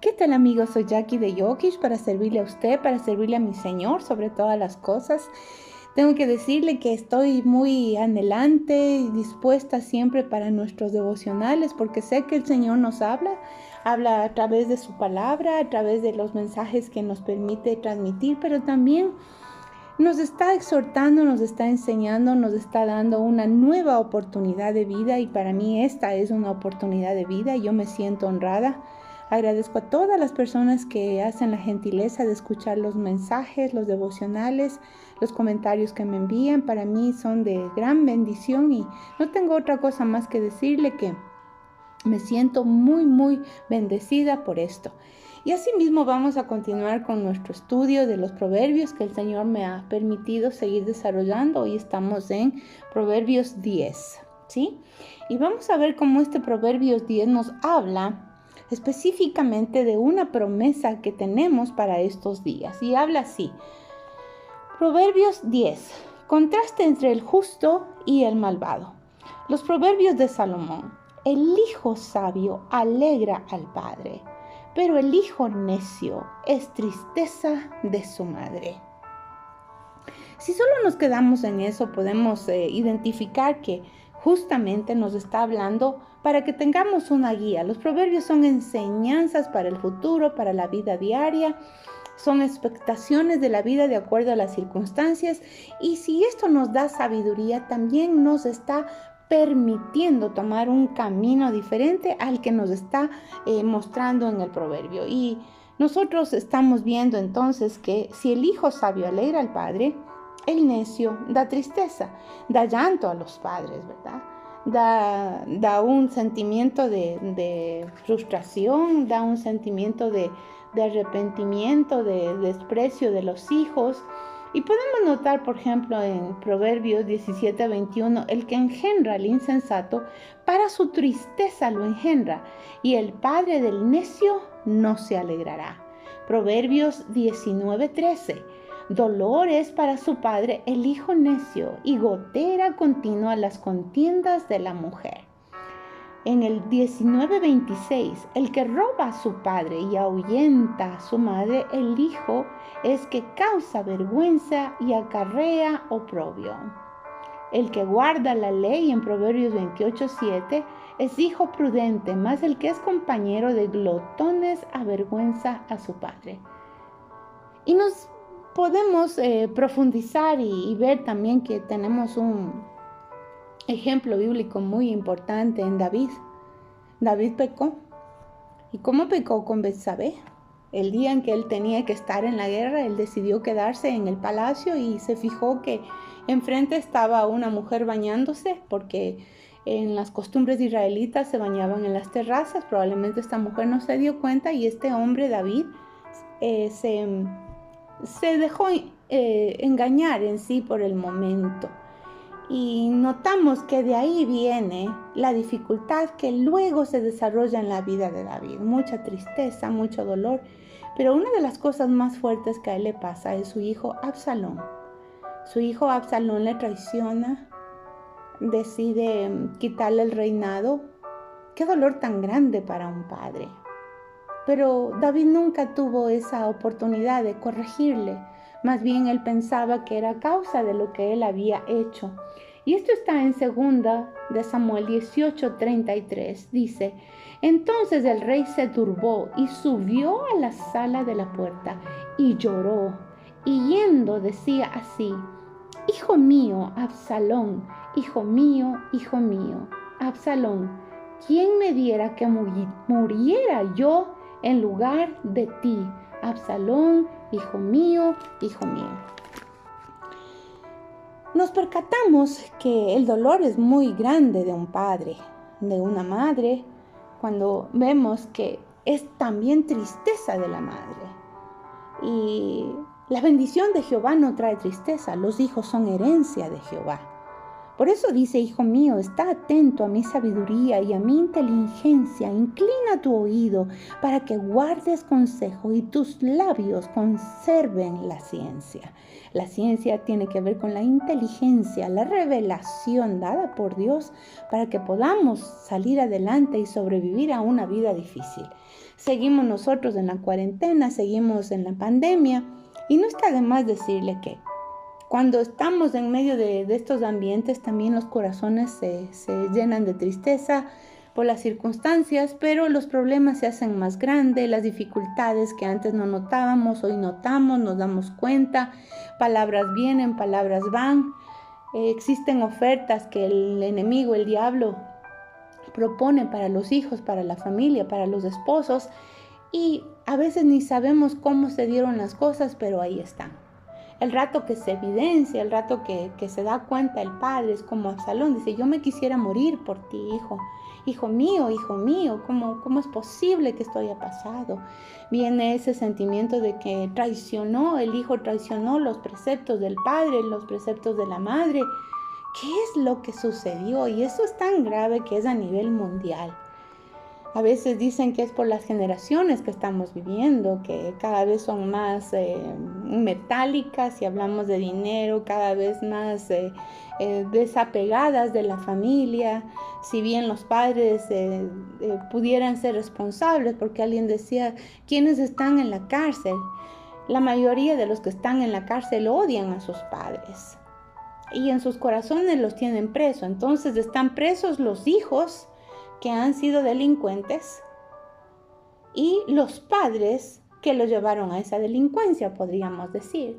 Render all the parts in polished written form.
¿Qué tal, amigos? Soy Jackie de Yokish para servirle a usted, para servirle a mi Señor sobre todas las cosas. Tengo que decirle que estoy muy anhelante y dispuesta siempre para nuestros devocionales porque sé que el Señor nos habla a través de su palabra, a través de los mensajes que nos permite transmitir, pero también nos está exhortando, nos está enseñando, nos está dando una nueva oportunidad de vida y para mí esta es una oportunidad de vida y yo me siento honrada. Agradezco a todas las personas que hacen la gentileza de escuchar los mensajes, los devocionales, los comentarios que me envían. Para mí son de gran bendición y no tengo otra cosa más que decirle que me siento muy bendecida por esto. Y asimismo vamos a continuar con nuestro estudio de los proverbios que el Señor me ha permitido seguir desarrollando. Hoy estamos en Proverbios 10, ¿sí? Y vamos a ver cómo este Proverbios 10 nos habla específicamente de una promesa que tenemos para estos días. Y habla así. Proverbios 10. Contraste entre el justo y el malvado. Los proverbios de Salomón. El hijo sabio alegra al padre, pero el hijo necio es tristeza de su madre. Si solo nos quedamos en eso, podemos identificar que justamente nos está hablando para que tengamos una guía. Los proverbios son enseñanzas para el futuro, para la vida diaria. Son expectaciones de la vida de acuerdo a las circunstancias. Y si esto nos da sabiduría, también nos está permitiendo tomar un camino diferente al que nos está mostrando en el proverbio. Y nosotros estamos viendo entonces que si el hijo sabio alegra al padre, el necio da tristeza, da llanto a los padres, ¿verdad? Da un sentimiento de frustración, da un sentimiento de arrepentimiento, de desprecio de los hijos. Y podemos notar, por ejemplo, en Proverbios 17:21, el que engendra al insensato, para su tristeza lo engendra, y el padre del necio no se alegrará. Proverbios 19:13, dolor es para su padre el hijo necio, y gotera continua las contiendas de la mujer. En el 19:26, el que roba a su padre y ahuyenta a su madre, el hijo es que causa vergüenza y acarrea oprobio. El que guarda la ley en Proverbios 28:7 es hijo prudente, mas el que es compañero de glotones avergüenza a su padre. Y nos podemos profundizar y ver también que tenemos un ejemplo bíblico muy importante en David. David pecó. ¿Y cómo pecó con Betsabé? El día en que él tenía que estar en la guerra, él decidió quedarse en el palacio y se fijó que enfrente estaba una mujer bañándose, porque en las costumbres israelitas se bañaban en las terrazas. Probablemente esta mujer no se dio cuenta y este hombre, David, se dejó engañar en sí por el momento. Y notamos que de ahí viene la dificultad que luego se desarrolla en la vida de David. Mucha tristeza, mucho dolor. Pero una de las cosas más fuertes que a él le pasa es su hijo Absalón. Su hijo Absalón le traiciona, decide quitarle el reinado. Qué dolor tan grande para un padre. Pero David nunca tuvo esa oportunidad de corregirle. Más bien él pensaba que era causa de lo que él había hecho. Y esto está en 2 de Samuel 18:33. Dice, entonces el rey se turbó y subió a la sala de la puerta y lloró. Y yendo decía así, hijo mío, Absalón, hijo mío, Absalón, ¿quién me diera que muriera yo en lugar de ti? Absalón, hijo mío, hijo mío. Nos percatamos que el dolor es muy grande de un padre, de una madre, cuando vemos que es también tristeza de la madre. Y la bendición de Jehová no trae tristeza, los hijos son herencia de Jehová. Por eso dice, hijo mío, está atento a mi sabiduría y a mi inteligencia. Inclina tu oído para que guardes consejo y tus labios conserven la ciencia. La ciencia tiene que ver con la inteligencia, la revelación dada por Dios para que podamos salir adelante y sobrevivir a una vida difícil. Seguimos nosotros en la cuarentena, seguimos en la pandemia y no está de más decirle que cuando estamos en medio de estos ambientes, también los corazones se llenan de tristeza por las circunstancias, pero los problemas se hacen más grandes, las dificultades que antes no notábamos, hoy notamos, nos damos cuenta, palabras vienen, palabras van, existen ofertas que el enemigo, el diablo, propone para los hijos, para la familia, para los esposos, y a veces ni sabemos cómo se dieron las cosas, pero ahí están. El rato que se evidencia, el rato que se da cuenta el padre, es como Absalón, dice, yo me quisiera morir por ti, hijo. Hijo mío, ¿cómo es posible que esto haya pasado? Viene ese sentimiento de que el hijo traicionó los preceptos del padre, los preceptos de la madre. ¿Qué es lo que sucedió? Y eso es tan grave que es a nivel mundial. A veces dicen que es por las generaciones que estamos viviendo, que cada vez son más metálicas, si hablamos de dinero, cada vez más desapegadas de la familia. Si bien los padres pudieran ser responsables, porque alguien decía, ¿quiénes están en la cárcel? La mayoría de los que están en la cárcel odian a sus padres y en sus corazones los tienen presos. Entonces están presos los hijos que han sido delincuentes y los padres que los llevaron a esa delincuencia, podríamos decir.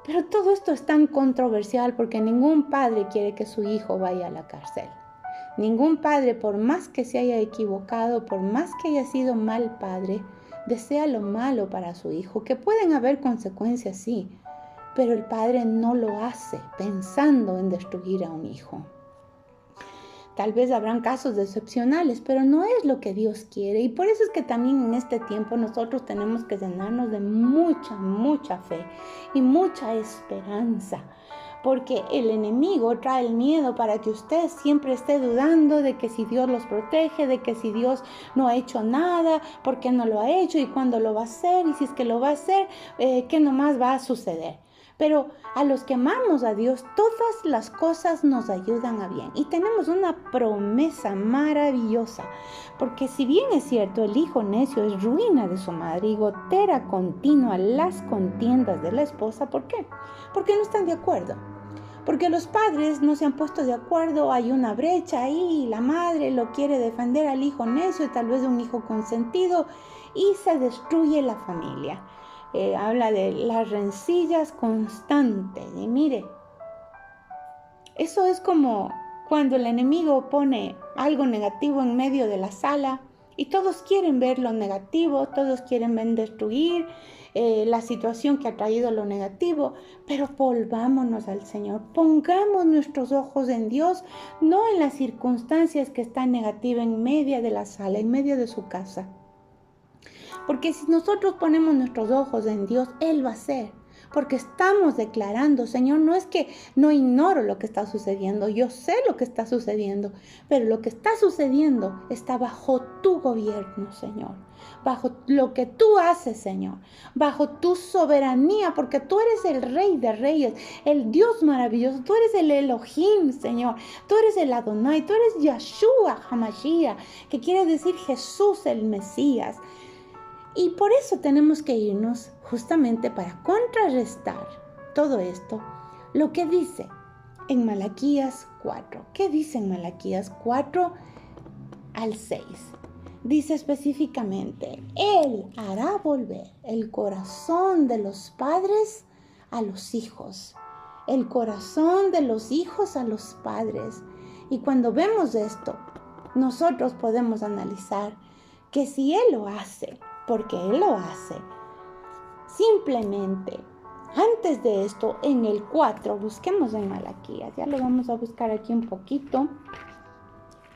Pero todo esto es tan controversial porque ningún padre quiere que su hijo vaya a la cárcel. Ningún padre, por más que se haya equivocado, por más que haya sido mal padre, desea lo malo para su hijo, que pueden haber consecuencias, sí, pero el padre no lo hace pensando en destruir a un hijo. Tal vez habrán casos excepcionales, pero no es lo que Dios quiere. Y por eso es que también en este tiempo nosotros tenemos que llenarnos de mucha fe y mucha esperanza. Porque el enemigo trae el miedo para que usted siempre esté dudando de que si Dios los protege, de que si Dios no ha hecho nada, ¿por qué no lo ha hecho? ¿Y cuándo lo va a hacer? Y si es que lo va a hacer, ¿qué nomás va a suceder? Pero a los que amamos a Dios, todas las cosas nos ayudan a bien. Y tenemos una promesa maravillosa. Porque si bien es cierto, el hijo necio es ruina de su madre y gotera continua las contiendas de la esposa. ¿Por qué? Porque no están de acuerdo. Porque los padres no se han puesto de acuerdo, hay una brecha ahí, y la madre lo quiere defender al hijo necio, tal vez de un hijo consentido, y se destruye la familia. Habla de las rencillas constantes. Y mire, eso es como cuando el enemigo pone algo negativo en medio de la sala y todos quieren ver lo negativo, todos quieren ver destruir la situación que ha traído lo negativo, pero volvámonos al Señor, pongamos nuestros ojos en Dios, no en las circunstancias que están negativas en medio de la sala, en medio de su casa. Porque si nosotros ponemos nuestros ojos en Dios, Él va a hacer. Porque estamos declarando, Señor, no es que no ignoro lo que está sucediendo, yo sé lo que está sucediendo, pero lo que está sucediendo está bajo tu gobierno, Señor, bajo lo que tú haces, Señor, bajo tu soberanía, porque tú eres el Rey de Reyes, el Dios maravilloso, tú eres el Elohim, Señor, tú eres el Adonai, tú eres Yeshua HaMashiach, que quiere decir Jesús el Mesías. Y por eso tenemos que irnos justamente para contrarrestar todo esto, lo que dice en Malaquías 4. ¿Qué dice en Malaquías 4 al 6? Dice específicamente, Él hará volver el corazón de los padres a los hijos, el corazón de los hijos a los padres. Y cuando vemos esto, nosotros podemos analizar que si Él lo hace, porque Él lo hace. Simplemente, antes de esto, en el 4, busquemos en Malaquías. Ya lo vamos a buscar aquí un poquito.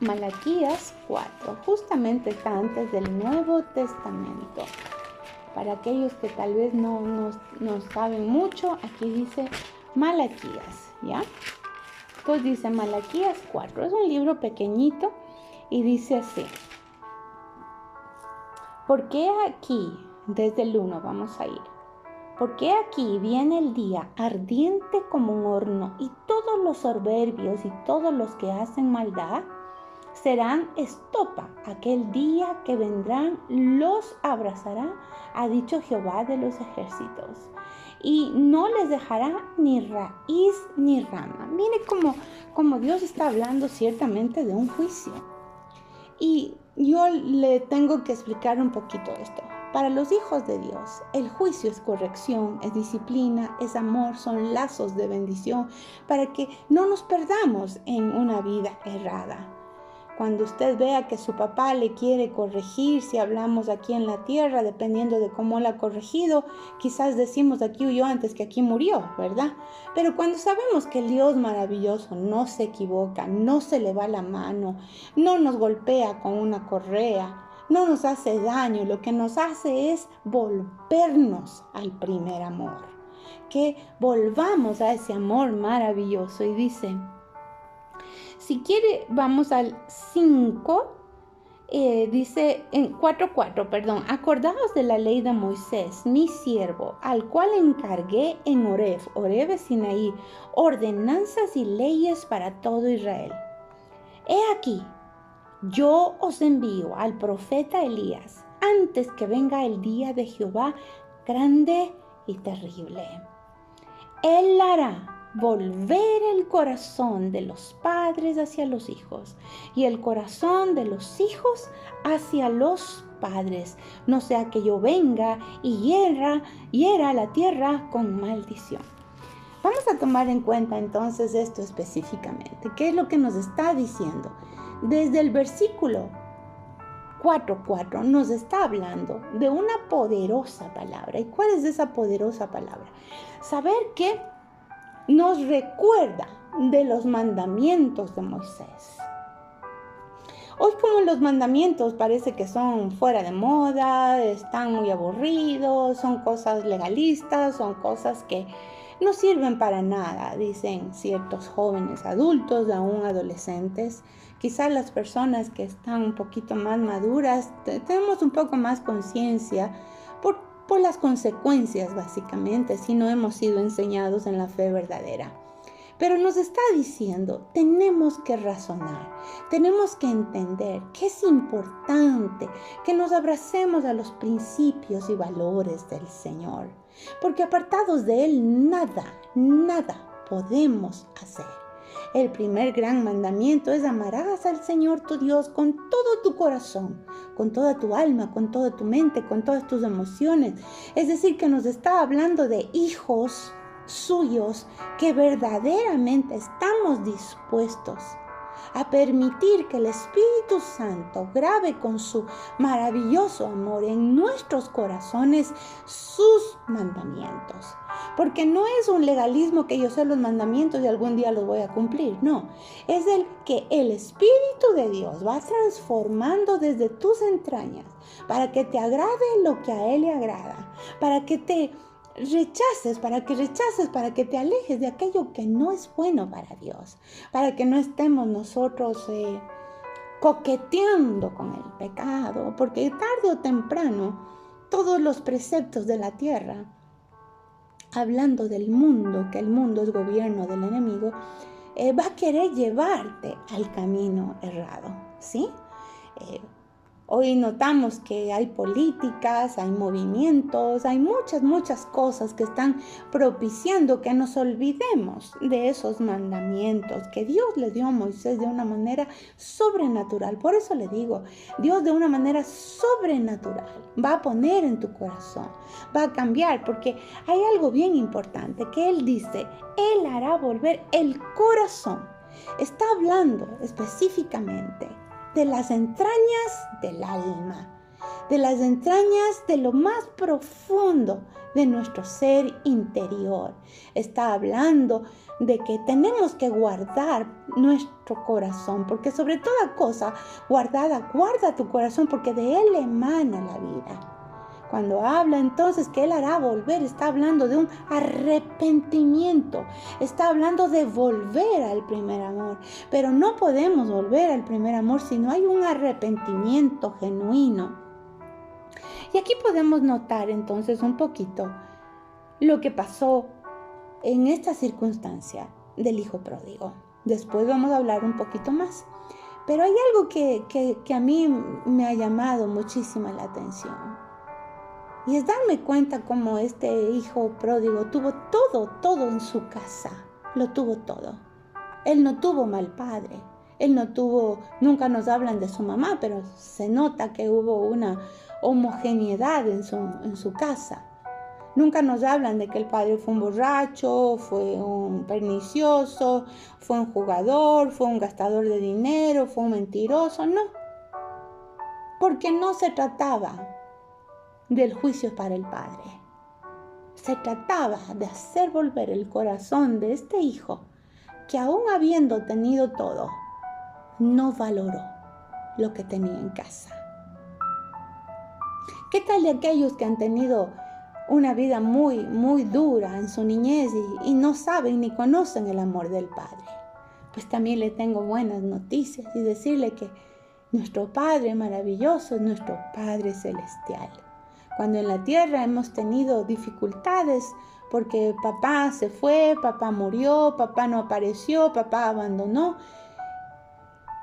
Malaquías 4, justamente está antes del Nuevo Testamento. Para aquellos que tal vez no saben mucho, aquí dice Malaquías, ¿ya? Pues dice Malaquías 4, es un libro pequeñito y dice así. ¿Por qué aquí, desde el 1 vamos a ir? Porque aquí viene el día ardiente como un horno y todos los soberbios y todos los que hacen maldad serán estopa. Aquel día que vendrán los abrazará, ha dicho Jehová de los ejércitos. Y no les dejará ni raíz ni rama. Mire cómo Dios está hablando ciertamente de un juicio. Y yo le tengo que explicar un poquito esto. Para los hijos de Dios, el juicio es corrección, es disciplina, es amor, son lazos de bendición para que no nos perdamos en una vida errada. Cuando usted vea que su papá le quiere corregir, si hablamos aquí en la tierra, dependiendo de cómo la ha corregido, quizás decimos aquí huyó antes que aquí murió, ¿verdad? Pero cuando sabemos que el Dios maravilloso no se equivoca, no se le va la mano, no nos golpea con una correa, no nos hace daño, lo que nos hace es volvernos al primer amor, que volvamos a ese amor maravilloso. Y dice, si quiere, vamos al 5, dice en 4:4, perdón, acordaos de la ley de Moisés, mi siervo, al cual encargué en Horeb es Sinaí, ordenanzas y leyes para todo Israel. He aquí, yo os envío al profeta Elías antes que venga el día de Jehová grande y terrible. Él hará volver el corazón de los padres hacia los hijos y el corazón de los hijos hacia los padres, no sea que yo venga y hiera la tierra con maldición. Vamos a tomar en cuenta entonces esto específicamente. ¿Qué es lo que nos está diciendo? Desde el versículo 4:4 nos está hablando de una poderosa palabra. ¿Y cuál es esa poderosa palabra? Saber que nos recuerda de los mandamientos de Moisés. Hoy como los mandamientos parece que son fuera de moda, están muy aburridos, son cosas legalistas, son cosas que no sirven para nada, dicen ciertos jóvenes adultos, aún adolescentes. Quizás las personas que están un poquito más maduras, tenemos un poco más conciencia por las consecuencias, básicamente, si no hemos sido enseñados en la fe verdadera. Pero nos está diciendo, tenemos que razonar, tenemos que entender que es importante que nos abracemos a los principios y valores del Señor, porque apartados de Él nada podemos hacer. El primer gran mandamiento es amarás al Señor tu Dios con todo tu corazón, con toda tu alma, con toda tu mente, con todas tus emociones. Es decir, que nos está hablando de hijos suyos que verdaderamente estamos dispuestos a permitir que el Espíritu Santo grabe con su maravilloso amor en nuestros corazones sus mandamientos. Porque no es un legalismo que yo sé los mandamientos y algún día los voy a cumplir, no. Es el que el Espíritu de Dios va transformando desde tus entrañas para que te agrade lo que a Él le agrada, para que te rechaces, para que te alejes de aquello que no es bueno para Dios, para que no estemos nosotros coqueteando con el pecado, porque tarde o temprano todos los preceptos de la tierra, hablando del mundo, que el mundo es gobierno del enemigo, va a querer llevarte al camino errado, ¿sí? Hoy notamos que hay políticas, hay movimientos, hay muchas cosas que están propiciando que nos olvidemos de esos mandamientos que Dios le dio a Moisés de una manera sobrenatural. Por eso le digo, Dios de una manera sobrenatural va a poner en tu corazón, va a cambiar, porque hay algo bien importante que Él dice, Él hará volver el corazón. Está hablando específicamente de las entrañas del alma, de las entrañas de lo más profundo de nuestro ser interior. Está hablando de que tenemos que guardar nuestro corazón, porque sobre toda cosa guardada, guarda tu corazón, porque de él emana la vida. Cuando habla entonces que Él hará volver, está hablando de un arrepentimiento, está hablando de volver al primer amor. Pero no podemos volver al primer amor si no hay un arrepentimiento genuino. Y aquí podemos notar entonces un poquito lo que pasó en esta circunstancia del hijo pródigo. Después vamos a hablar un poquito más. Pero hay algo que a mí me ha llamado muchísima la atención. Y es darme cuenta cómo este hijo pródigo tuvo todo en su casa. Lo tuvo todo. Él no tuvo mal padre. Él no tuvo, nunca nos hablan de su mamá, pero se nota que hubo una homogeneidad en su casa. Nunca nos hablan de que el padre fue un borracho, fue un pernicioso, fue un jugador, fue un gastador de dinero, fue un mentiroso. No, porque no se trataba del juicio para el padre. Se trataba de hacer volver el corazón de este hijo que aún habiendo tenido todo, no valoró lo que tenía en casa. ¿Qué tal de aquellos que han tenido una vida muy dura en su niñez y no saben ni conocen el amor del Padre? Pues también le tengo buenas noticias y decirle que nuestro Padre maravilloso es nuestro Padre celestial. Cuando en la tierra hemos tenido dificultades porque papá se fue, papá murió, papá no apareció, papá abandonó,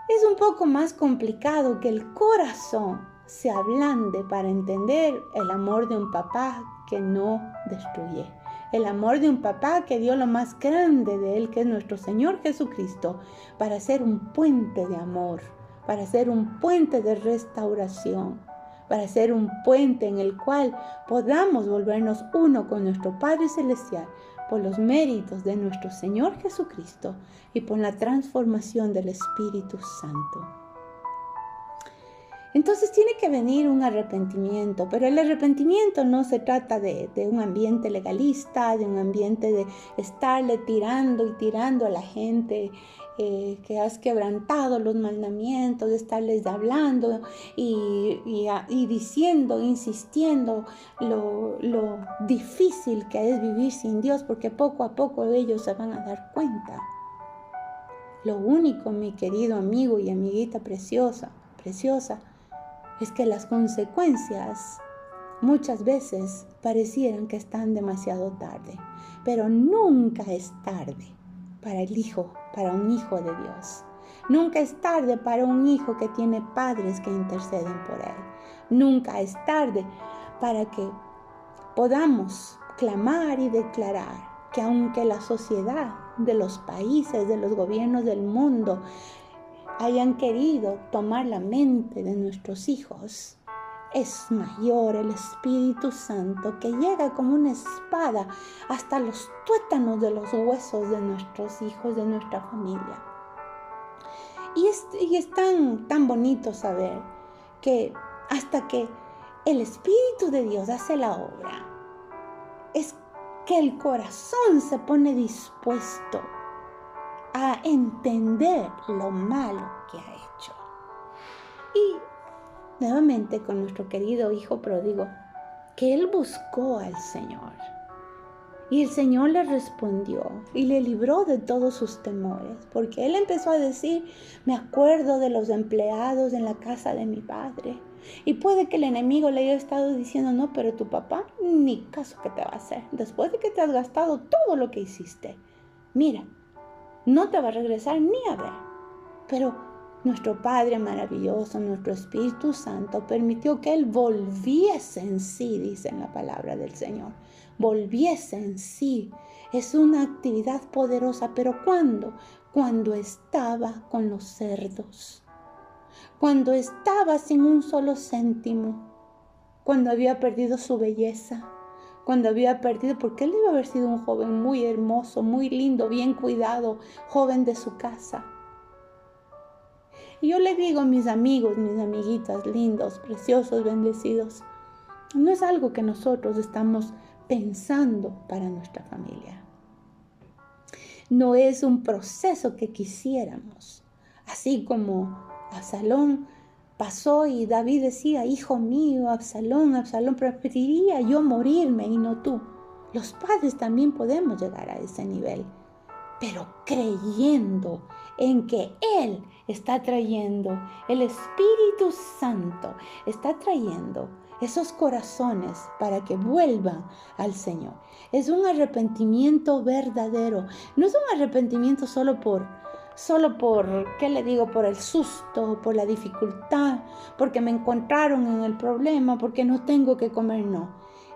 es un poco más complicado que el corazón se ablande para entender el amor de un papá que no destruye. El amor de un papá que dio lo más grande de él, que es nuestro Señor Jesucristo, para ser un puente de amor, para ser un puente de restauración, para ser un puente en el cual podamos volvernos uno con nuestro Padre Celestial por los méritos de nuestro Señor Jesucristo y por la transformación del Espíritu Santo. Entonces tiene que venir un arrepentimiento, pero el arrepentimiento no se trata de un ambiente legalista, de un ambiente de estarle tirando y tirando a la gente que has quebrantado los mandamientos, de estarles hablando y diciendo, insistiendo lo difícil que es vivir sin Dios, porque poco a poco ellos se van a dar cuenta. Lo único, mi querido amigo y amiguita preciosa, es que las consecuencias muchas veces parecieran que están demasiado tarde, pero nunca es tarde para un hijo de Dios. Nunca es tarde para un hijo que tiene padres que interceden por él. Nunca es tarde para que podamos clamar y declarar que aunque la sociedad de los países, de los gobiernos del mundo hayan querido tomar la mente de nuestros hijos, es mayor el Espíritu Santo que llega como una espada hasta los tuétanos de los huesos de nuestros hijos, de nuestra familia. Y es tan bonito saber que hasta que el Espíritu de Dios hace la obra, es que el corazón se pone dispuesto a entender lo malo que ha hecho. Y nuevamente con nuestro querido hijo pródigo, que él buscó al Señor. Y el Señor le respondió y le libró de todos sus temores, porque él empezó a decir, me acuerdo de los empleados en la casa de mi padre. Y puede que el enemigo le haya estado diciendo, no, pero tu papá ni caso que te va a hacer. Después de que te has gastado todo lo que hiciste, mira, no te va a regresar ni a ver. Pero nuestro Padre maravilloso, nuestro Espíritu Santo, permitió que Él volviese en sí, dice en la palabra del Señor. Volviese en sí. Es una actividad poderosa, pero ¿cuándo? Cuando estaba con los cerdos. Cuando estaba sin un solo céntimo. Cuando había perdido su belleza. Cuando había perdido, porque él debe haber sido un joven muy hermoso, muy lindo, bien cuidado, joven de su casa. Y yo le digo a mis amigos, mis amiguitas lindos, preciosos, bendecidos, no es algo que nosotros estamos pensando para nuestra familia. No es un proceso que quisiéramos, así como Absalón pasó y David decía, hijo mío, Absalón, Absalón, preferiría yo morirme y no tú. Los padres también podemos llegar a ese nivel, pero creyendo en que Él está trayendo, el Espíritu Santo está trayendo esos corazones para que vuelvan al Señor. Es un arrepentimiento verdadero. No es un arrepentimiento solo por, ¿qué le digo? Por el susto, por la dificultad, porque me encontraron en el problema, porque no tengo que comer, no.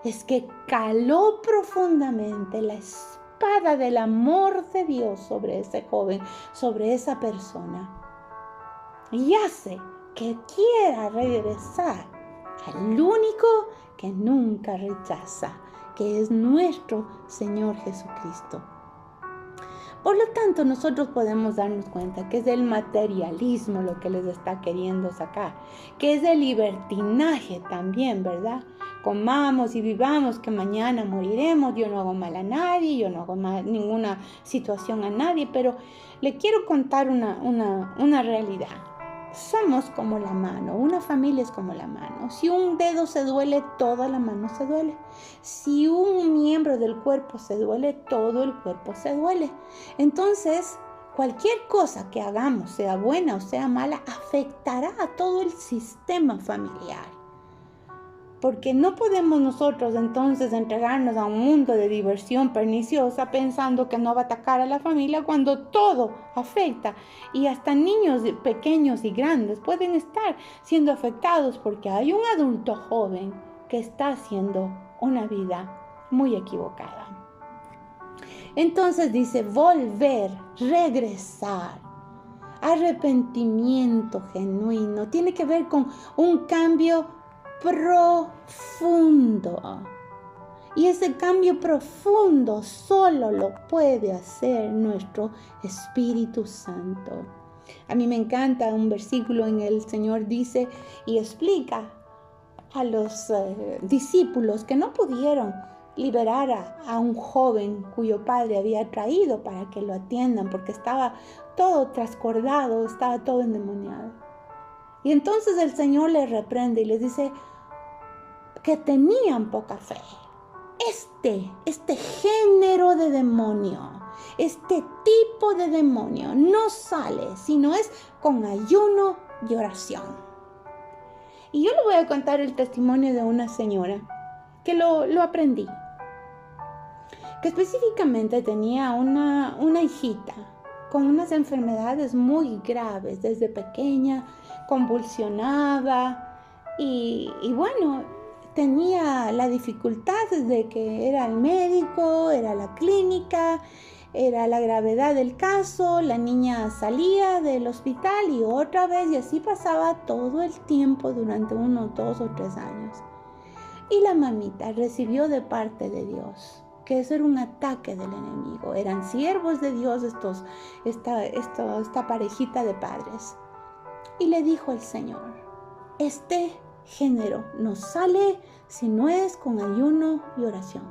Es que caló profundamente la espada del amor de Dios sobre ese joven, sobre esa persona. Y hace que quiera regresar al único que nunca rechaza, que es nuestro Señor Jesucristo. Por lo tanto, nosotros podemos darnos cuenta que es el materialismo lo que les está queriendo sacar, que es el libertinaje también, ¿verdad? Comamos y vivamos que mañana moriremos, yo no hago mal a nadie, yo no hago mal, ninguna situación a nadie, pero le quiero contar una realidad. Somos como la mano, una familia es como la mano. Si un dedo se duele, toda la mano se duele. Si un miembro del cuerpo se duele, todo el cuerpo se duele. Entonces, cualquier cosa que hagamos, sea buena o sea mala, afectará a todo el sistema familiar. Porque no podemos nosotros entonces entregarnos a un mundo de diversión perniciosa pensando que no va a atacar a la familia cuando todo afecta. Y hasta niños pequeños y grandes pueden estar siendo afectados porque hay un adulto joven que está haciendo una vida muy equivocada. Entonces dice volver, regresar. Arrepentimiento genuino tiene que ver con un cambio profundo. Y ese cambio profundo solo lo puede hacer nuestro Espíritu Santo. A mí me encanta un versículo en el Señor dice y explica a los discípulos que no pudieron liberar a un joven cuyo padre había traído para que lo atiendan porque estaba todo trascordado, estaba todo endemoniado. Y entonces el Señor les reprende y les dice que tenían poca fe. Este género de demonio, este tipo de demonio no sale, sino es con ayuno y oración. Y yo le voy a contar el testimonio de una señora que lo aprendí. Que específicamente tenía una hijita con unas enfermedades muy graves desde pequeña, convulsionaba y bueno, tenía la dificultad de que era el médico, era la clínica, era la gravedad del caso, la niña salía del hospital y otra vez y así pasaba todo el tiempo durante unos 2 o 3 años. Y la mamita recibió de parte de Dios que eso era un ataque del enemigo. Eran siervos de Dios esta parejita de padres. Y le dijo el Señor, este género no sale si no es con ayuno y oración.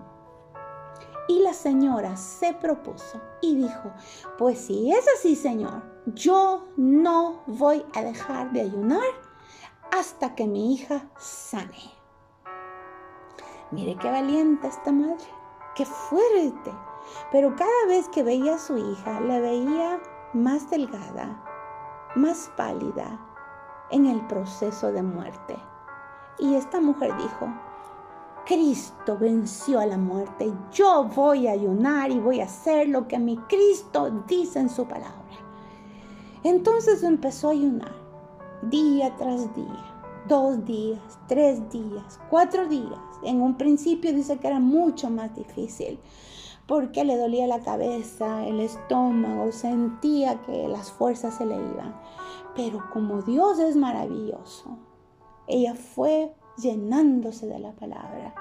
Y la señora se propuso y dijo, pues si es así, Señor, yo no voy a dejar de ayunar hasta que mi hija sane. Mire qué valiente esta madre. ¡Qué fuerte! Pero cada vez que veía a su hija, la veía más delgada, más pálida, en el proceso de muerte. Y esta mujer dijo, Cristo venció a la muerte. Yo voy a ayunar y voy a hacer lo que mi Cristo dice en su palabra. Entonces empezó a ayunar, día tras día. 2 días, 3 días, 4 días. En un principio dice que era mucho más difícil porque le dolía la cabeza, el estómago, sentía que las fuerzas se le iban. Pero como Dios es maravilloso, ella fue llenándose de la palabra.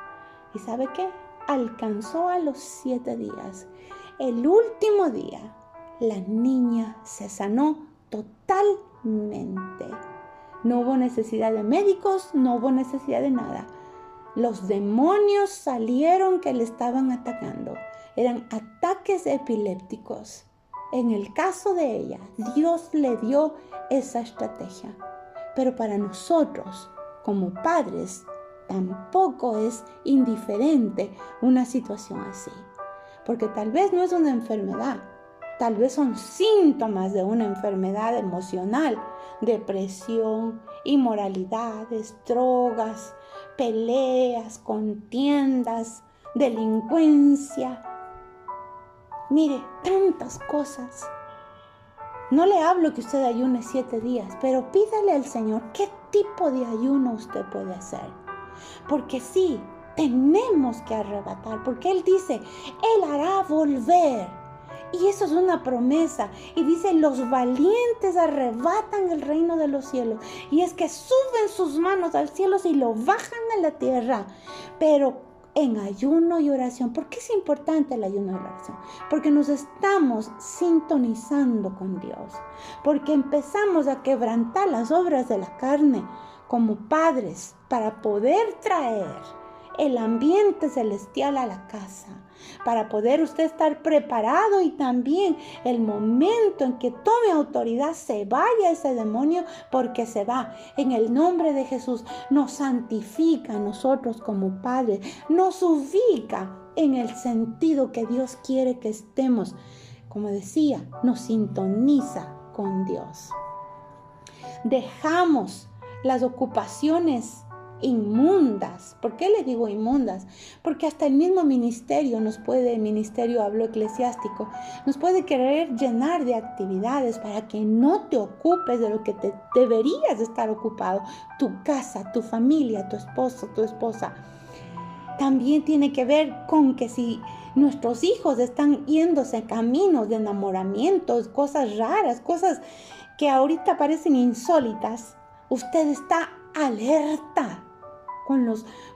¿Y sabe qué? Alcanzó a los 7 días. El último día, la niña se sanó totalmente. No hubo necesidad de médicos, no hubo necesidad de nada. Los demonios salieron que le estaban atacando. Eran ataques epilépticos. En el caso de ella, Dios le dio esa estrategia. Pero para nosotros, como padres, tampoco es indiferente una situación así. Porque tal vez no es una enfermedad, tal vez son síntomas de una enfermedad emocional, depresión, inmoralidades, drogas, peleas, contiendas, delincuencia. Mire, tantas cosas. No le hablo que usted ayune 7 días, pero pídale al Señor qué tipo de ayuno usted puede hacer. Porque sí, tenemos que arrebatar, porque Él dice, Él hará volver. Y eso es una promesa. Y dice, los valientes arrebatan el reino de los cielos. Y es que suben sus manos al cielo y lo bajan a la tierra. Pero en ayuno y oración. ¿Por qué es importante el ayuno y la oración? Porque nos estamos sintonizando con Dios. Porque empezamos a quebrantar las obras de la carne como padres para poder traer el ambiente celestial a la casa, para poder usted estar preparado y también el momento en que tome autoridad se vaya ese demonio, porque se va. En el nombre de Jesús nos santifica a nosotros como padres, nos ubica en el sentido que Dios quiere que estemos. Como decía, nos sintoniza con Dios. Dejamos las ocupaciones inmundas. ¿Por qué le digo inmundas? Porque hasta el mismo ministerio hablo eclesiástico, nos puede querer llenar de actividades para que no te ocupes de lo que te deberías estar ocupado. Tu casa, tu familia, tu esposo, tu esposa. También tiene que ver con que si nuestros hijos están yéndose a caminos de enamoramientos, cosas raras, cosas que ahorita parecen insólitas, usted está alerta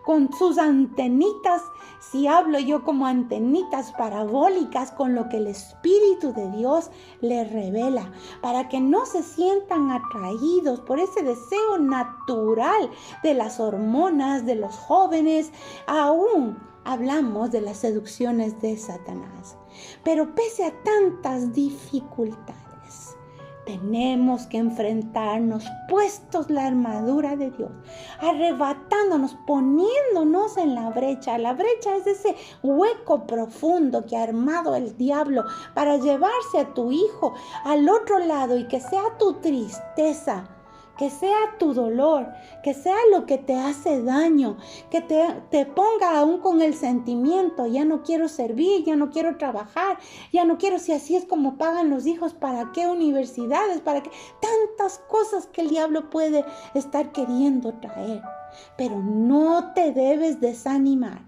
con sus antenitas, si hablo yo como antenitas parabólicas, con lo que el Espíritu de Dios le revela, para que no se sientan atraídos por ese deseo natural de las hormonas de los jóvenes. Aún hablamos de las seducciones de Satanás. Pero pese a tantas dificultades, tenemos que enfrentarnos puestos la armadura de Dios, arrebatándonos, poniéndonos en la brecha. La brecha es ese hueco profundo que ha armado el diablo para llevarse a tu hijo al otro lado y que sea tu tristeza, que sea tu dolor, que sea lo que te hace daño, que te ponga aún con el sentimiento, ya no quiero servir, ya no quiero trabajar, ya no quiero, si así es como pagan los hijos, ¿para qué universidades? ¿Para qué? Tantas cosas que el diablo puede estar queriendo traer. Pero no te debes desanimar,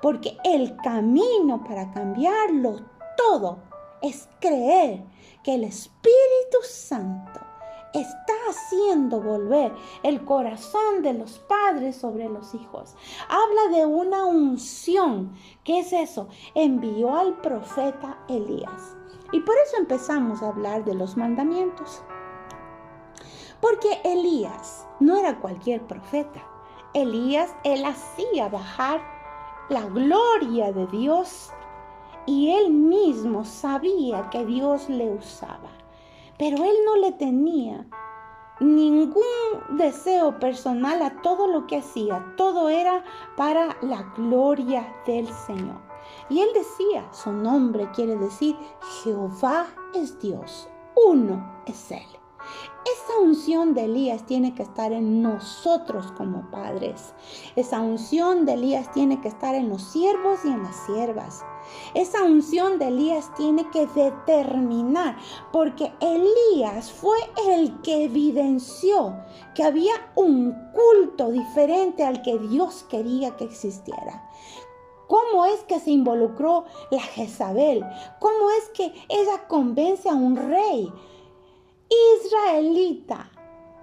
porque el camino para cambiarlo todo es creer que el Espíritu Santo está haciendo volver el corazón de los padres sobre los hijos. Habla de una unción. ¿Qué es eso? Envió al profeta Elías. Y por eso empezamos a hablar de los mandamientos. Porque Elías no era cualquier profeta. Elías, él hacía bajar la gloria de Dios y él mismo sabía que Dios le usaba. Pero él no le tenía ningún deseo personal a todo lo que hacía. Todo era para la gloria del Señor. Y él decía, su nombre quiere decir Jehová es Dios, uno es Él. Esa unción de Elías tiene que estar en nosotros como padres. Esa unción de Elías tiene que estar en los siervos y en las siervas. Esa unción de Elías tiene que determinar, porque Elías fue el que evidenció que había un culto diferente al que Dios quería que existiera. ¿Cómo es que se involucró la Jezabel? ¿Cómo es que ella convence a un rey israelita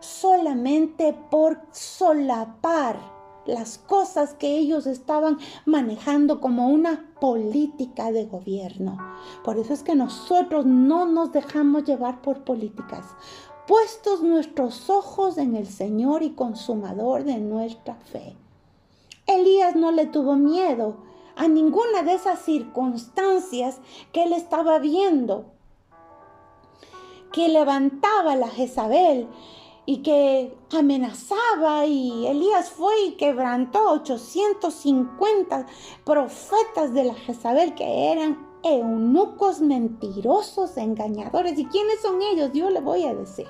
solamente por solapar las cosas que ellos estaban manejando como una política de gobierno? Por eso es que nosotros no nos dejamos llevar por políticas, puestos nuestros ojos en el Señor y consumador de nuestra fe. Elías no le tuvo miedo a ninguna de esas circunstancias que él estaba viendo, que levantaba la Jezabel, y que amenazaba, y Elías fue y quebrantó a 850 profetas de la Jezabel, que eran eunucos mentirosos, engañadores. ¿Y quiénes son ellos? Yo le voy a decir.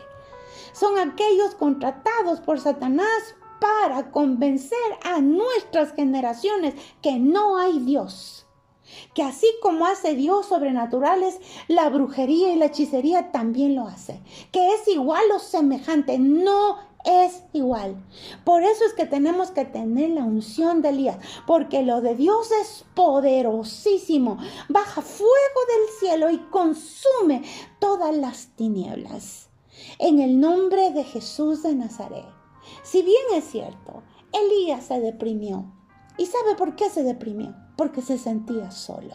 Son aquellos contratados por Satanás para convencer a nuestras generaciones que no hay Dios. Que así como hace Dios sobrenaturales, la brujería y la hechicería también lo hace. Que es igual o semejante, no es igual. Por eso es que tenemos que tener la unción de Elías, porque lo de Dios es poderosísimo. Baja fuego del cielo y consume todas las tinieblas. En el nombre de Jesús de Nazaret. Si bien es cierto, Elías se deprimió. ¿Y sabe por qué se deprimió? Porque se sentía solo.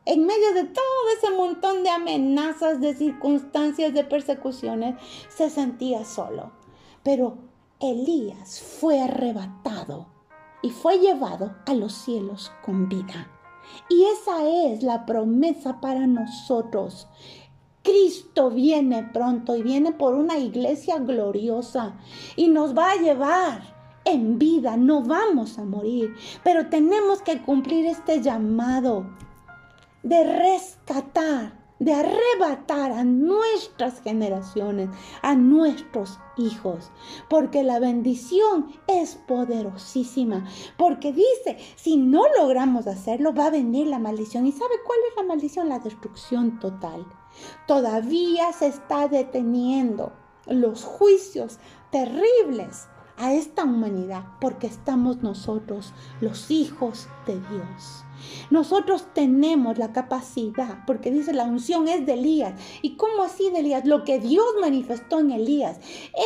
En medio de todo ese montón de amenazas, de circunstancias, de persecuciones, se sentía solo. Pero Elías fue arrebatado y fue llevado a los cielos con vida. Y esa es la promesa para nosotros. Cristo viene pronto y viene por una iglesia gloriosa y nos va a llevar en vida. No vamos a morir, pero tenemos que cumplir este llamado de rescatar, de arrebatar a nuestras generaciones, a nuestros hijos, porque la bendición es poderosísima, porque dice, si no logramos hacerlo, va a venir la maldición. ¿Y sabe cuál es la maldición? La destrucción total. Todavía se está deteniendo los juicios terribles a esta humanidad, porque estamos nosotros, los hijos de Dios. Nosotros tenemos la capacidad, porque dice la unción es de Elías. ¿Y cómo así de Elías? Lo que Dios manifestó en Elías.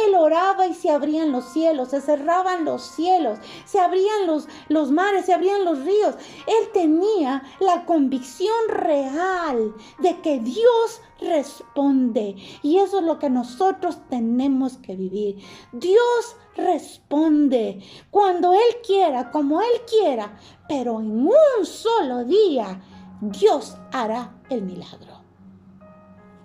Él oraba y se abrían los cielos, se cerraban los cielos, se abrían los mares, se abrían los ríos. Él tenía la convicción real de que Dios responde. Y eso es lo que nosotros tenemos que vivir. Dios responde cuando Él quiera, como Él quiera, pero en un solo día Dios hará el milagro.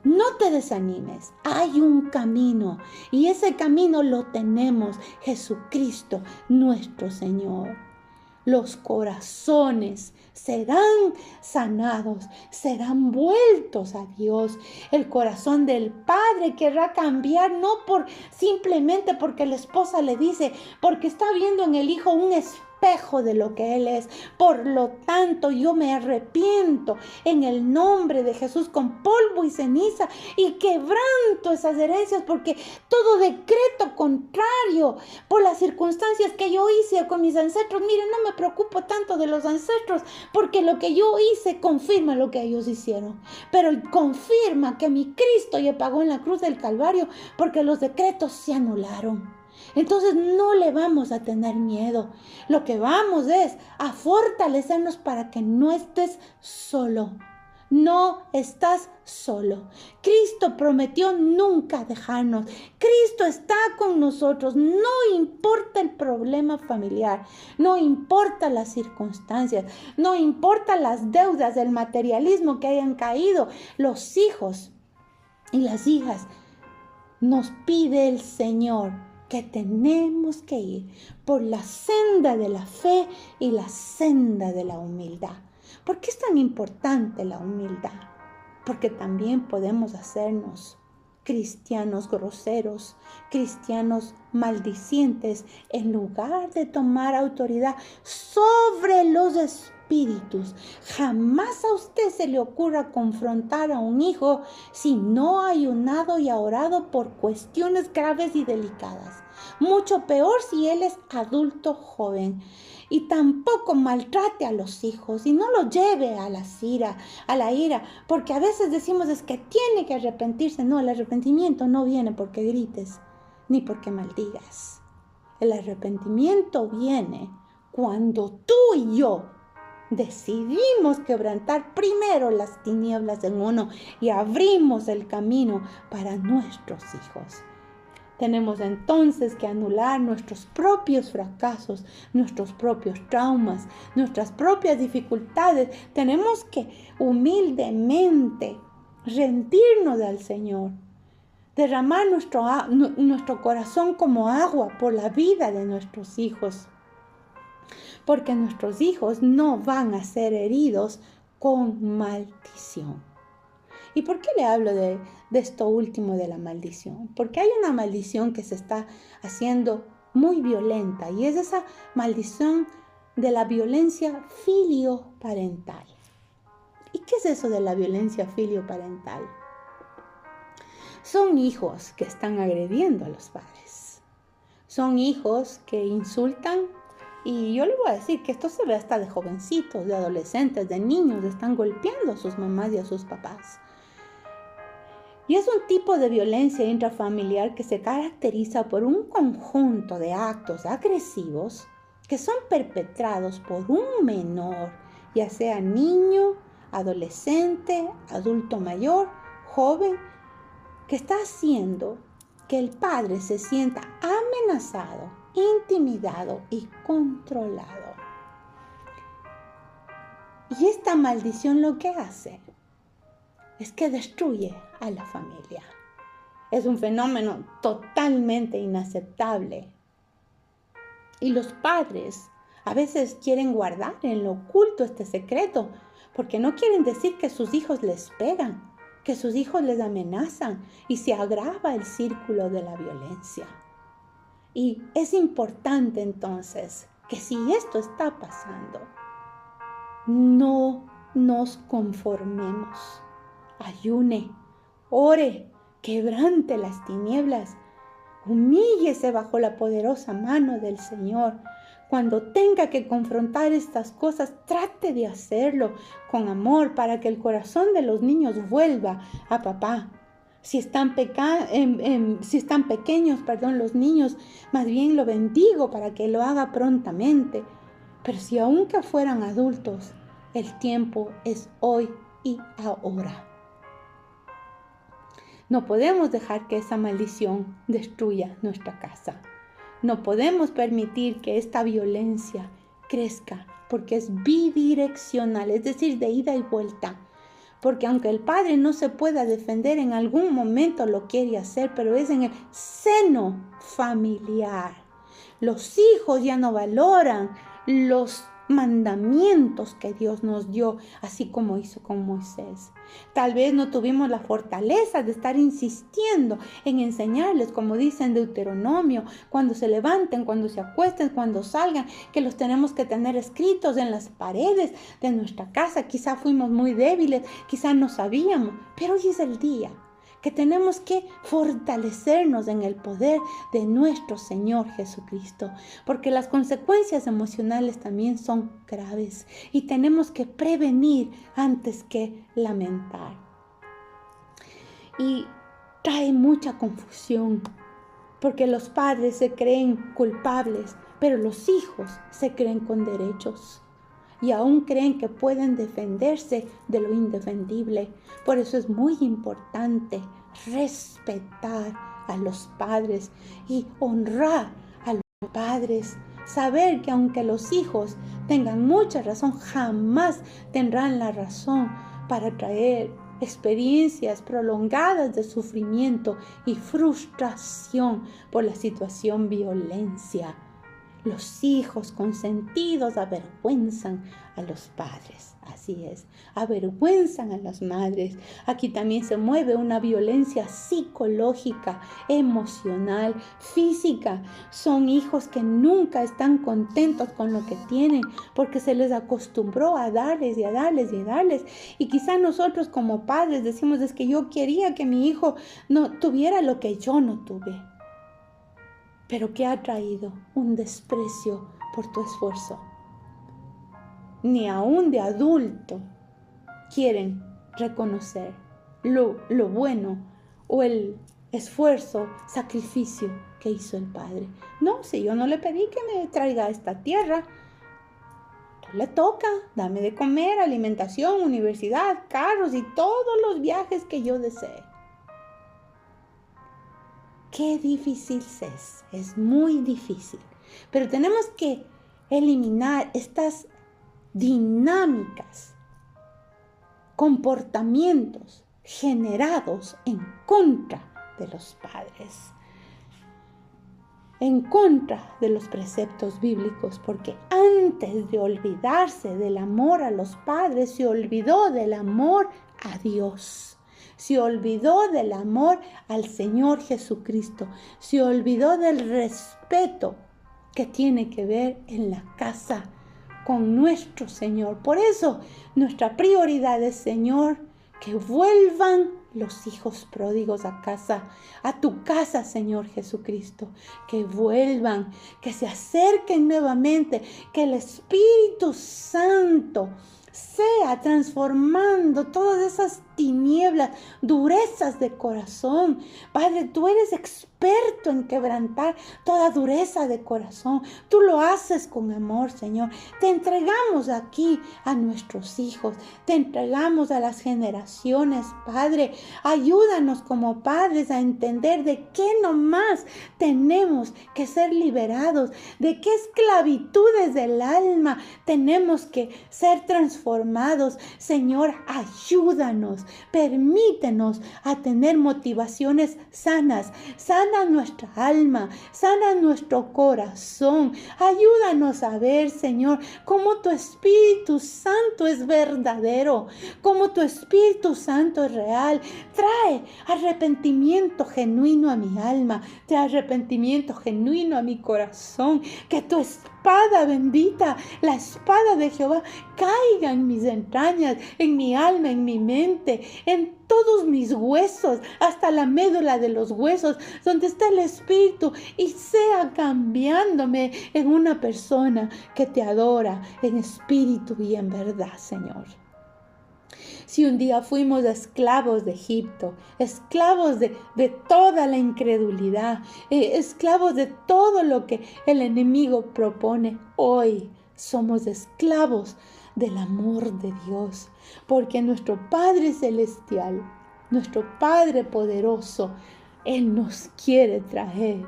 No te desanimes, hay un camino y ese camino lo tenemos, Jesucristo nuestro Señor. Los corazones serán sanados, serán vueltos a Dios. El corazón del padre querrá cambiar, no simplemente porque la esposa le dice, porque está viendo en el hijo un espejo de lo que él es. Por lo tanto, yo me arrepiento en el nombre de Jesús con polvo y ceniza y quebranto esas herencias, porque todo decreto contrario por las circunstancias que yo hice con mis ancestros, miren, no me preocupo tanto de los ancestros, porque lo que yo hice confirma lo que ellos hicieron, pero confirma que mi Cristo ya pagó en la cruz del Calvario, porque los decretos se anularon. Entonces no le vamos a tener miedo. Lo que vamos es a fortalecernos para que no estés solo. No estás solo. Cristo prometió nunca dejarnos. Cristo está con nosotros. No importa el problema familiar, no importa las circunstancias, no importa las deudas, el materialismo que hayan caído. Los hijos y las hijas nos pide el Señor que tenemos que ir por la senda de la fe y la senda de la humildad. ¿Por qué es tan importante la humildad? Porque también podemos hacernos cristianos groseros, cristianos maldicientes, en lugar de tomar autoridad sobre los espíritus. Jamás a usted se le ocurra confrontar a un hijo si no ha ayunado y ha orado por cuestiones graves y delicadas. Mucho peor si él es adulto joven. Y tampoco maltrate a los hijos y no los lleve a la ira, porque a veces decimos es que tiene que arrepentirse. No, el arrepentimiento no viene porque grites ni porque maldigas. El arrepentimiento viene cuando tú y yo decidimos quebrantar primero las tinieblas en uno y abrimos el camino para nuestros hijos. Tenemos entonces que anular nuestros propios fracasos, nuestros propios traumas, nuestras propias dificultades. Tenemos que humildemente rendirnos al Señor. derramar nuestro corazón como agua por la vida de nuestros hijos. Porque nuestros hijos no van a ser heridos con maldición. ¿Y por qué le hablo de esto último de la maldición? Porque hay una maldición que se está haciendo muy violenta y es esa maldición de la violencia filioparental. ¿Y qué es eso de la violencia filioparental? Son hijos que están agrediendo a los padres. Son hijos que insultan. Y yo le voy a decir que esto se ve hasta de jovencitos, de adolescentes, de niños, están golpeando a sus mamás y a sus papás. Y es un tipo de violencia intrafamiliar que se caracteriza por un conjunto de actos agresivos que son perpetrados por un menor, ya sea niño, adolescente, adulto mayor, joven, que está haciendo que el padre se sienta amenazado, intimidado y controlado. Y esta maldición lo que hace es que destruye a la familia. Es un fenómeno totalmente inaceptable. Y los padres a veces quieren guardar en lo oculto este secreto porque no quieren decir que sus hijos les pegan, que sus hijos les amenazan y se agrava el círculo de la violencia. Y es importante entonces que si esto está pasando, no nos conformemos. Ayune, ore, quebrante las tinieblas, humíllese bajo la poderosa mano del Señor. Cuando tenga que confrontar estas cosas, trate de hacerlo con amor para que el corazón de los niños vuelva a papá. Si están pequeños, los niños, más bien lo bendigo para que lo haga prontamente. Pero si aunque fueran adultos, el tiempo es hoy y ahora. No podemos dejar que esa maldición destruya nuestra casa. No podemos permitir que esta violencia crezca porque es bidireccional, es decir, de ida y vuelta. Porque aunque el padre no se pueda defender, en algún momento lo quiere hacer, pero es en el seno familiar. Los hijos ya no valoran los mandamientos que Dios nos dio, así como hizo con Moisés. Tal vez no tuvimos la fortaleza de estar insistiendo en enseñarles, como dice en Deuteronomio, cuando se levanten, cuando se acuesten, cuando salgan, que los tenemos que tener escritos en las paredes de nuestra casa. Quizá fuimos muy débiles, quizá no sabíamos, pero hoy es el día que tenemos que fortalecernos en el poder de nuestro Señor Jesucristo, porque las consecuencias emocionales también son graves y tenemos que prevenir antes que lamentar. Y trae mucha confusión, porque los padres se creen culpables, pero los hijos se creen con derechos. Y aún creen que pueden defenderse de lo indefendible. Por eso es muy importante respetar a los padres y honrar a los padres. Saber que aunque los hijos tengan mucha razón, jamás tendrán la razón para traer experiencias prolongadas de sufrimiento y frustración por la situación violencia. Los hijos consentidos avergüenzan a los padres, así es, avergüenzan a las madres. Aquí también se mueve una violencia psicológica, emocional, física. Son hijos que nunca están contentos con lo que tienen porque se les acostumbró a darles y a darles y a darles. Y quizá nosotros como padres decimos, es que yo quería que mi hijo no tuviera lo que yo no tuve. Pero ¿qué ha traído? Un desprecio por tu esfuerzo. Ni aún de adulto quieren reconocer lo bueno o el esfuerzo, sacrificio que hizo el padre. No, si yo no le pedí que me traiga a esta tierra, le toca, dame de comer, alimentación, universidad, carros y todos los viajes que yo desee. Qué difícil es muy difícil. Pero tenemos que eliminar estas dinámicas, comportamientos generados en contra de los padres, en contra de los preceptos bíblicos, porque antes de olvidarse del amor a los padres, se olvidó del amor a Dios. Se olvidó del amor al Señor Jesucristo. Se olvidó del respeto que tiene que ver en la casa con nuestro Señor. Por eso nuestra prioridad es, Señor, que vuelvan los hijos pródigos a casa, a tu casa, Señor Jesucristo. Que vuelvan, que se acerquen nuevamente, que el Espíritu Santo sea transformando todas esas tinieblas, durezas de corazón. Padre, tú eres experto en quebrantar toda dureza de corazón. Tú lo haces con amor, Señor. Te entregamos aquí a nuestros hijos. Te entregamos a las generaciones, Padre. Ayúdanos como padres a entender de qué nomás tenemos que ser liberados, de qué esclavitudes del alma tenemos que ser transformados. Señor, ayúdanos. Permítenos a tener motivaciones sanas. Sana nuestra alma, sana nuestro corazón. Ayúdanos a ver, Señor, cómo tu Espíritu Santo es verdadero, cómo tu Espíritu Santo es real. Trae arrepentimiento genuino a mi alma, trae arrepentimiento genuino a mi corazón. Que tu espada bendita, la espada de Jehová, caiga en mis entrañas, en mi alma, en mi mente, en todos mis huesos, hasta la médula de los huesos, donde está el Espíritu, y sea cambiándome en una persona que te adora en espíritu y en verdad, Señor. Si un día fuimos esclavos de Egipto, esclavos de toda la incredulidad, esclavos de todo lo que el enemigo propone, hoy somos esclavos del amor de Dios, porque nuestro Padre Celestial, nuestro Padre poderoso, Él nos quiere traer,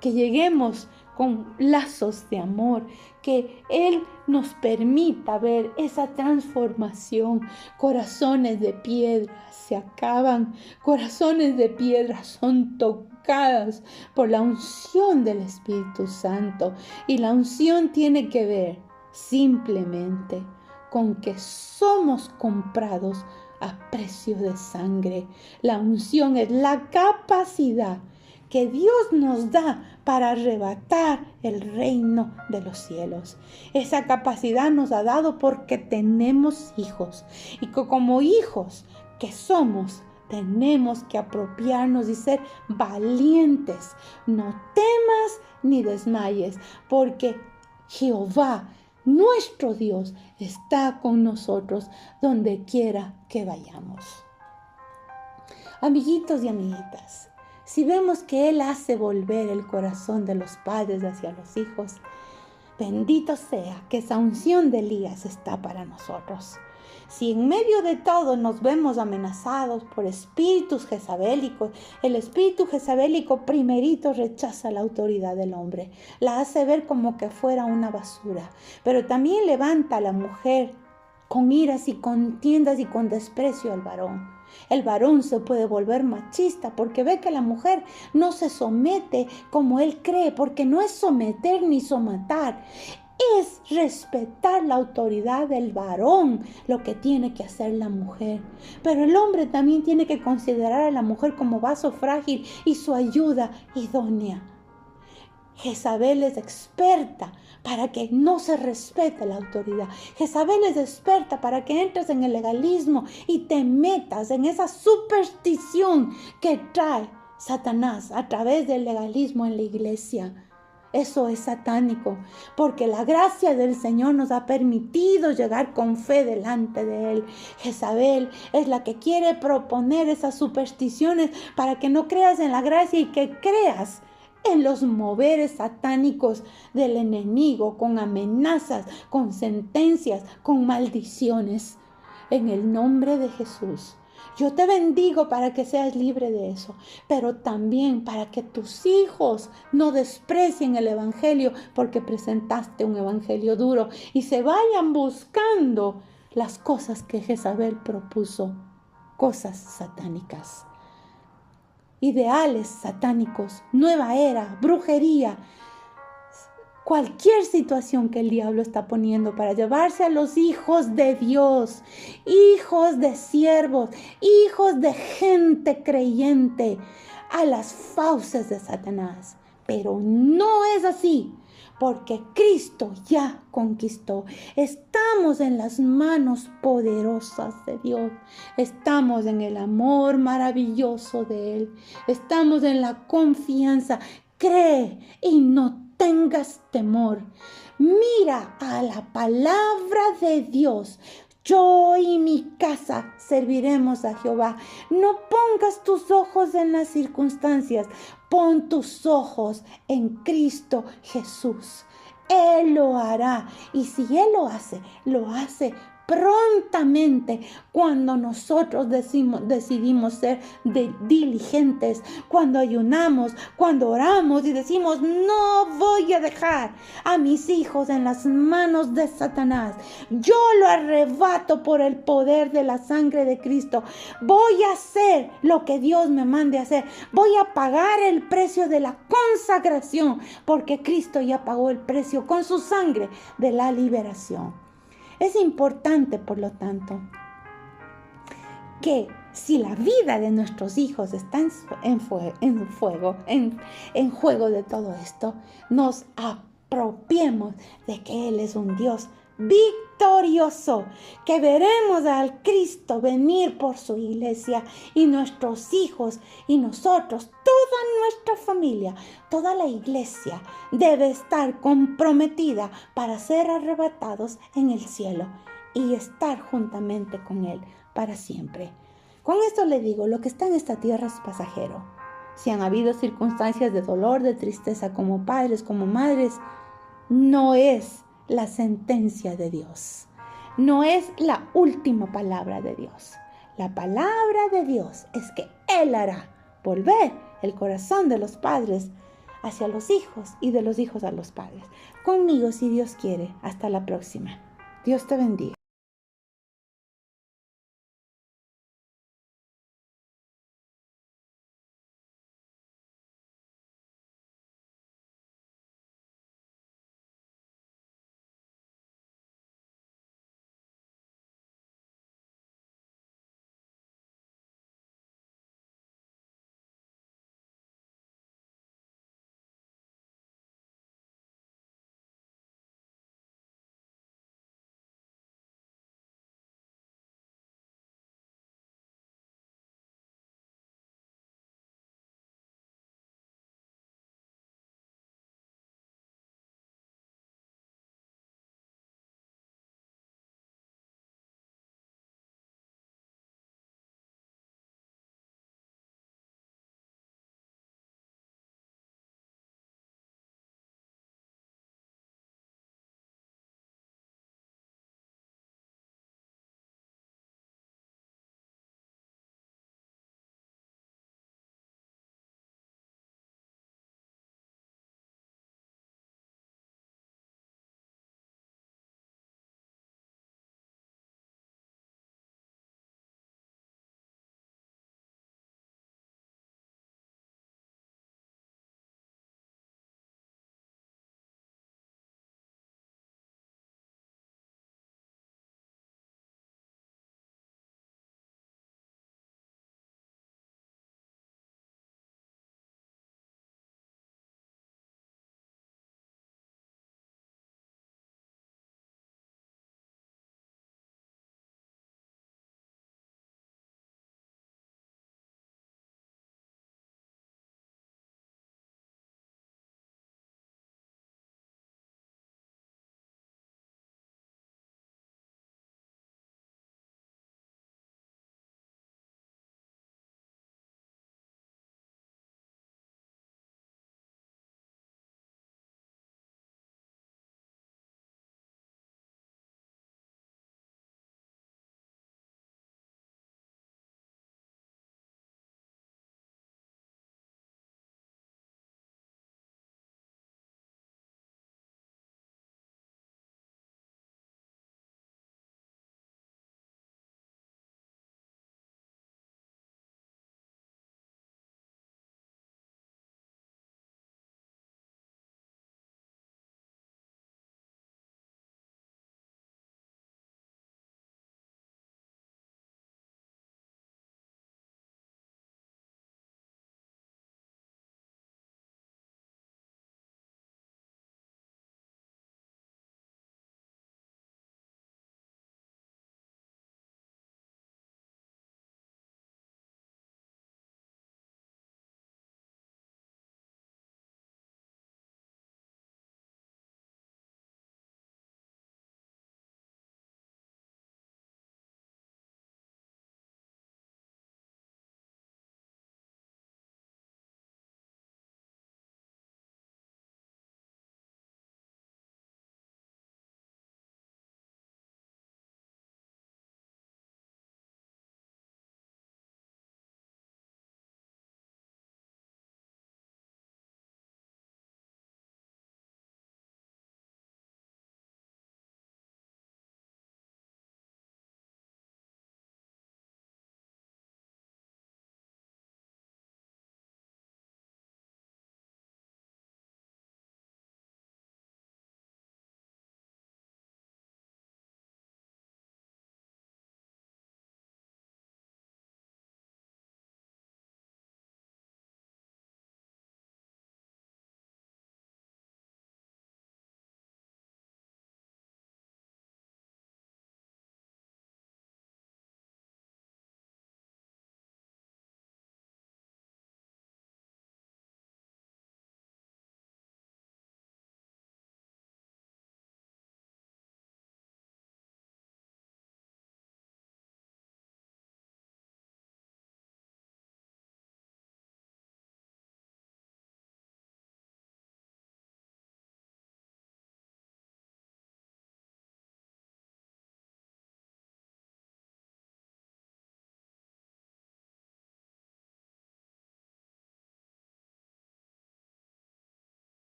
que lleguemos con lazos de amor, que Él nos permita ver esa transformación. Corazones de piedra se acaban, corazones de piedra son tocadas por la unción del Espíritu Santo, y la unción tiene que ver simplemente con que somos comprados a precio de sangre. La unción es la capacidad que Dios nos da para arrebatar el reino de los cielos. Esa capacidad nos ha dado porque tenemos hijos, y como hijos que somos, tenemos que apropiarnos y ser valientes. No temas ni desmayes, porque Jehová, nuestro Dios, está con nosotros donde quiera que vayamos. Amiguitos y amiguitas, si vemos que Él hace volver el corazón de los padres hacia los hijos, bendito sea que esa unción de Elías está para nosotros. Si en medio de todo nos vemos amenazados por espíritus jezabélicos, el espíritu jezabélico primerito rechaza la autoridad del hombre, la hace ver como que fuera una basura, pero también levanta a la mujer con iras y contiendas y con desprecio al varón. El varón se puede volver machista porque ve que la mujer no se somete como él cree, porque no es someter ni somatar, es respetar la autoridad del varón, lo que tiene que hacer la mujer. Pero el hombre también tiene que considerar a la mujer como vaso frágil y su ayuda idónea. Jezabel es experta para que no se respete la autoridad. Jezabel es experta para que entres en el legalismo y te metas en esa superstición que trae Satanás a través del legalismo en la iglesia. Eso es satánico, porque la gracia del Señor nos ha permitido llegar con fe delante de Él. Jezabel es la que quiere proponer esas supersticiones para que no creas en la gracia y que creas en los moveres satánicos del enemigo, con amenazas, con sentencias, con maldiciones. En el nombre de Jesús, yo te bendigo para que seas libre de eso, pero también para que tus hijos no desprecien el evangelio porque presentaste un evangelio duro y se vayan buscando las cosas que Jezabel propuso, cosas satánicas. ideales satánicos, nueva era, brujería, cualquier situación que el diablo está poniendo para llevarse a los hijos de Dios, hijos de siervos, hijos de gente creyente, a las fauces de Satanás. Pero no es así, porque Cristo ya conquistó. Estamos en las manos poderosas de Dios. Estamos en el amor maravilloso de Él. Estamos en la confianza. Cree y no tengas temor. Mira a la palabra de Dios. Yo y mi casa serviremos a Jehová. No pongas tus ojos en las circunstancias. Pon tus ojos en Cristo Jesús. Él lo hará. Y si Él lo hace prontamente cuando nosotros decidimos ser diligentes, cuando ayunamos, cuando oramos y decimos, no voy a dejar a mis hijos en las manos de Satanás. Yo lo arrebato por el poder de la sangre de Cristo. Voy a hacer lo que Dios me mande hacer. Voy a pagar el precio de la consagración, porque Cristo ya pagó el precio con su sangre de la liberación. Es importante, por lo tanto, que si la vida de nuestros hijos está en juego de todo esto, nos apropiemos de que Él es un Dios victorioso, que veremos al Cristo venir por su iglesia, y nuestros hijos y nosotros, toda nuestra familia, toda la iglesia debe estar comprometida para ser arrebatados en el cielo y estar juntamente con Él para siempre. Con esto le digo, lo que está en esta tierra es pasajero. Si han habido circunstancias de dolor, de tristeza como padres, como madres, no es la sentencia de Dios. No es la última palabra de Dios. La palabra de Dios es que Él hará volver el corazón de los padres hacia los hijos y de los hijos a los padres. Conmigo, si Dios quiere. Hasta la próxima. Dios te bendiga.